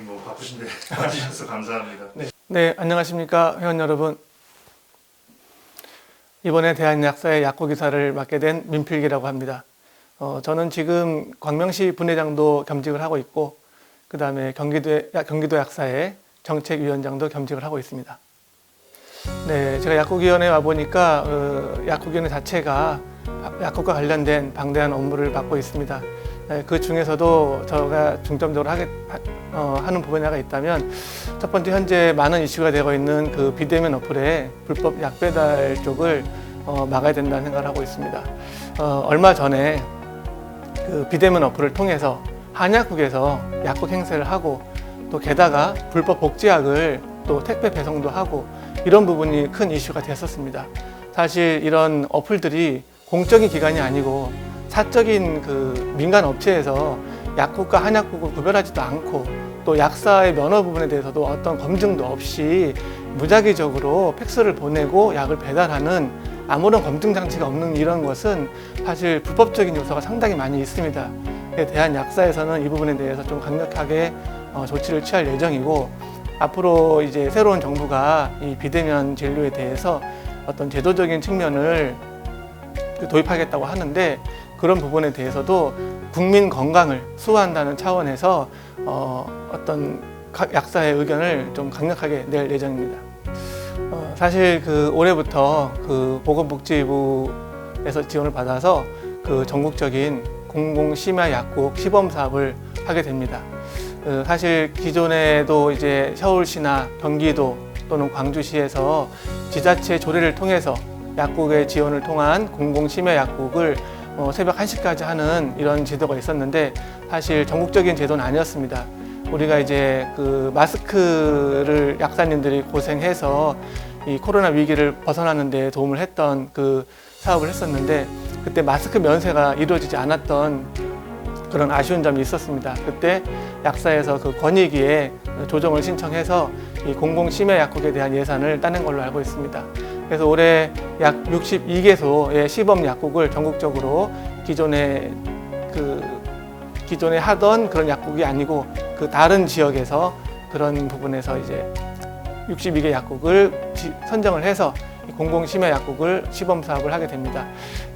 원장님 바쁘신데 와주셔서 감사합니다. 네, 안녕하십니까 회원 여러분. 이번에 대한약사의 약국이사를 맡게 된 민필기라고 합니다. 저는 지금 광명시 분회장도 겸직을 하고 있고, 그 다음에 경기도 약사의 정책위원장도 겸직을 하고 있습니다. 네, 제가 약국위원회에 와보니까 약국위원회 자체가 약국과 관련된 방대한 업무를 맡고 있습니다. 그 중에서도 제가 중점적으로 하는 부분이 하나 있다면, 첫 번째 현재 많은 이슈가 되고 있는 그 비대면 어플의 불법 약 배달 쪽을 막아야 된다는 생각을 하고 있습니다. 얼마 전에 그 비대면 어플을 통해서 한약국에서 약국 행세를 하고, 또 게다가 불법 복제약을 또 택배 배송도 하고, 이런 부분이 큰 이슈가 됐었습니다. 사실 이런 어플들이 공적인 기관이 아니고 사적인 그 민간 업체에서 약국과 한약국을 구별하지도 않고, 또 약사의 면허 부분에 대해서도 어떤 검증도 없이 무작위적으로 팩스를 보내고 약을 배달하는 아무런 검증 장치가 없는 이런 것은 사실 불법적인 요소가 상당히 많이 있습니다. 대한약사에서는 이 부분에 대해서 좀 강력하게 조치를 취할 예정이고, 앞으로 이제 새로운 정부가 이 비대면 진료에 대해서 어떤 제도적인 측면을 도입하겠다고 하는데, 그런 부분에 대해서도 국민 건강을 수호한다는 차원에서 어떤 약사의 의견을 좀 강력하게 낼 예정입니다. 사실 그 올해부터 그 보건복지부에서 지원을 받아서 그 전국적인 공공심야약국 시범 사업을 하게 됩니다. 사실 기존에도 이제 서울시나 경기도 또는 광주시에서 지자체 조례를 통해서 약국의 지원을 통한 공공심야약국을 새벽 1시까지 하는 이런 제도가 있었는데, 사실 전국적인 제도는 아니었습니다. 우리가 이제 그 마스크를 약사님들이 고생해서 이 코로나 위기를 벗어나는 데 도움을 했던 그 사업을 했었는데, 그때 마스크 면세가 이루어지지 않았던 그런 아쉬운 점이 있었습니다. 그때 약사에서 그 권익위에 조정을 신청해서 이 공공심야약국에 대한 예산을 따낸 걸로 알고 있습니다. 그래서 올해 약 62개소의 시범 약국을 전국적으로 기존에 하던 그런 약국이 아니고 그 다른 지역에서 그런 부분에서 이제 62개 약국을 선정을 해서 공공심야약국을 시범 사업을 하게 됩니다.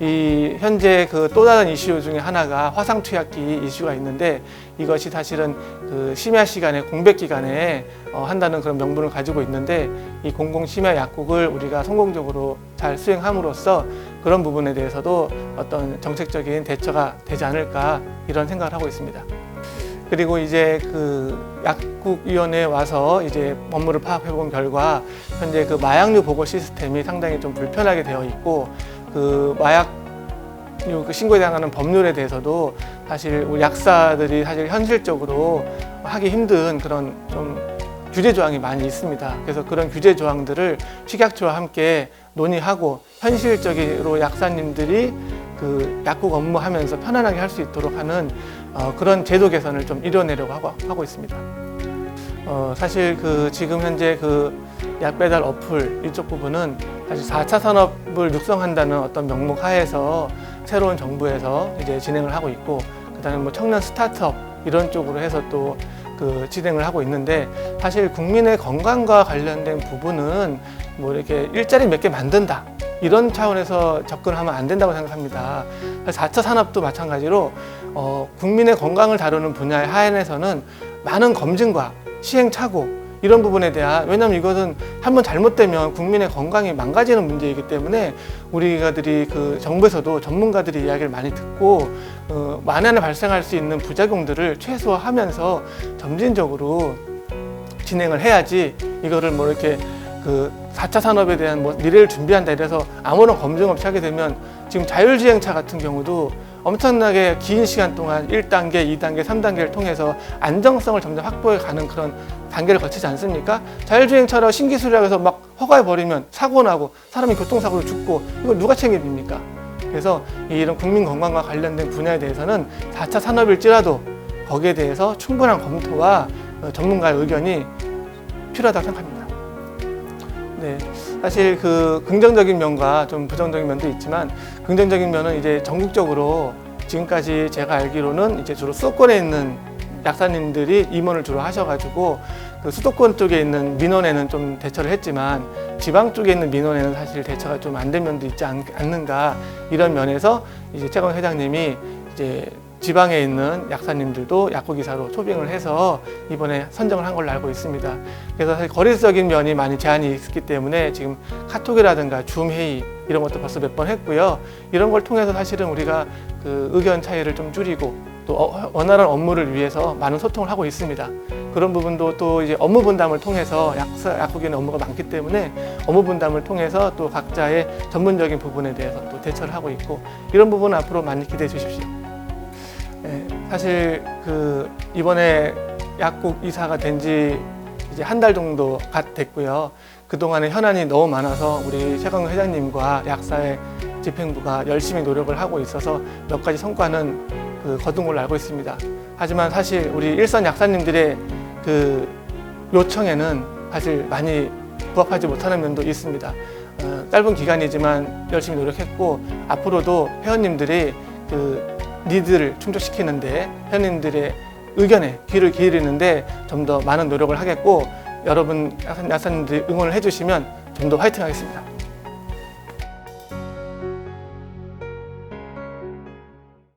이 현재 그 또 다른 이슈 중에 하나가 화상투약기 이슈가 있는데, 이것이 사실은 그 심야 시간에 공백 기간에 한다는 그런 명분을 가지고 있는데, 이 공공심야약국을 우리가 성공적으로 잘 수행함으로써 그런 부분에 대해서도 어떤 정책적인 대처가 되지 않을까, 이런 생각을 하고 있습니다. 그리고 이제 그 약국위원회에 와서 이제 업무를 파악해 본 결과, 현재 그 마약류 보고 시스템이 상당히 좀 불편하게 되어 있고, 그 마약류 신고에 해당하는 법률에 대해서도 사실 우리 약사들이 사실 현실적으로 하기 힘든 그런 좀 규제 조항이 많이 있습니다. 그래서 그런 규제 조항들을 식약처와 함께 논의하고 현실적으로 약사님들이 그 약국 업무하면서 편안하게 할 수 있도록 하는 그런 제도 개선을 좀 이뤄내려고 하고 있습니다. 사실 그 지금 현재 그 약 배달 어플 이쪽 부분은 사실 4차 산업을 육성한다는 어떤 명목 하에서 새로운 정부에서 이제 진행을 하고 있고, 그다음에 뭐 청년 스타트업 이런 쪽으로 해서 또 그 진행을 하고 있는데, 사실 국민의 건강과 관련된 부분은 뭐 이렇게 일자리 몇 개 만든다 이런 차원에서 접근하면 안 된다고 생각합니다. 4차 산업도 마찬가지로 국민의 건강을 다루는 분야의 하에서는 많은 검증과 시행착오 이런 부분에 대한, 왜냐하면 이것은 한번 잘못되면 국민의 건강이 망가지는 문제이기 때문에 우리가들이 그 정부에서도 전문가들이 이야기를 많이 듣고 만연에 발생할 수 있는 부작용들을 최소화하면서 점진적으로 진행을 해야지, 이거를 뭐 이렇게 그 4차 산업에 대한 뭐 미래를 준비한다 이래서 아무런 검증 없이 하게 되면, 지금 자율주행차 같은 경우도 엄청나게 긴 시간 동안 1단계, 2단계, 3단계를 통해서 안정성을 점점 확보해 가는 그런 단계를 거치지 않습니까? 자율주행차로 신기술이라고 해서 막 허가해버리면 사고 나고 사람이 교통사고로 죽고, 이걸 누가 책임집니까? 그래서 이런 국민 건강과 관련된 분야에 대해서는 4차 산업일지라도 거기에 대해서 충분한 검토와 전문가의 의견이 필요하다고 생각합니다. 네, 사실 그 긍정적인 면과 좀 부정적인 면도 있지만, 긍정적인 면은 이제 전국적으로 지금까지 제가 알기로는 이제 주로 수도권에 있는 약사님들이 임원을 주로 하셔가지고 그 수도권 쪽에 있는 민원에는 좀 대처를 했지만 지방 쪽에 있는 민원에는 사실 대처가 좀 안 된 면도 있지 않는가, 이런 면에서 이제 최강 회장님이 이제 지방에 있는 약사님들도 약국이사로 초빙을 해서 이번에 선정을 한 걸로 알고 있습니다. 그래서 사실 거리적인 면이 많이 제한이 있기 때문에 지금 카톡이라든가 줌 회의 이런 것도 벌써 몇 번 했고요. 이런 걸 통해서 사실은 우리가 그 의견 차이를 좀 줄이고 또 원활한 업무를 위해서 많은 소통을 하고 있습니다. 그런 부분도 또 이제 업무 분담을 통해서 약국에는 업무가 많기 때문에 업무 분담을 통해서 또 각자의 전문적인 부분에 대해서 또 대처를 하고 있고, 이런 부분은 앞으로 많이 기대해 주십시오. 네, 사실 그 이번에 약국 이사가 된 지 이제 한 달 정도 됐고요. 그동안에 현안이 너무 많아서 우리 최강욱 회장님과 약사의 집행부가 열심히 노력을 하고 있어서 몇 가지 성과는 거둔 걸로 알고 있습니다. 하지만 사실 우리 일선 약사님들의 그 요청에는 사실 많이 부합하지 못하는 면도 있습니다. 짧은 기간이지만 열심히 노력했고, 앞으로도 회원님들이 그 니드를 충족시키는데, 회원님들의 의견에 귀를 기울이는데 좀 더 많은 노력을 하겠고, 여러분 약사님들이 응원을 해주시면 좀 더 화이팅 하겠습니다.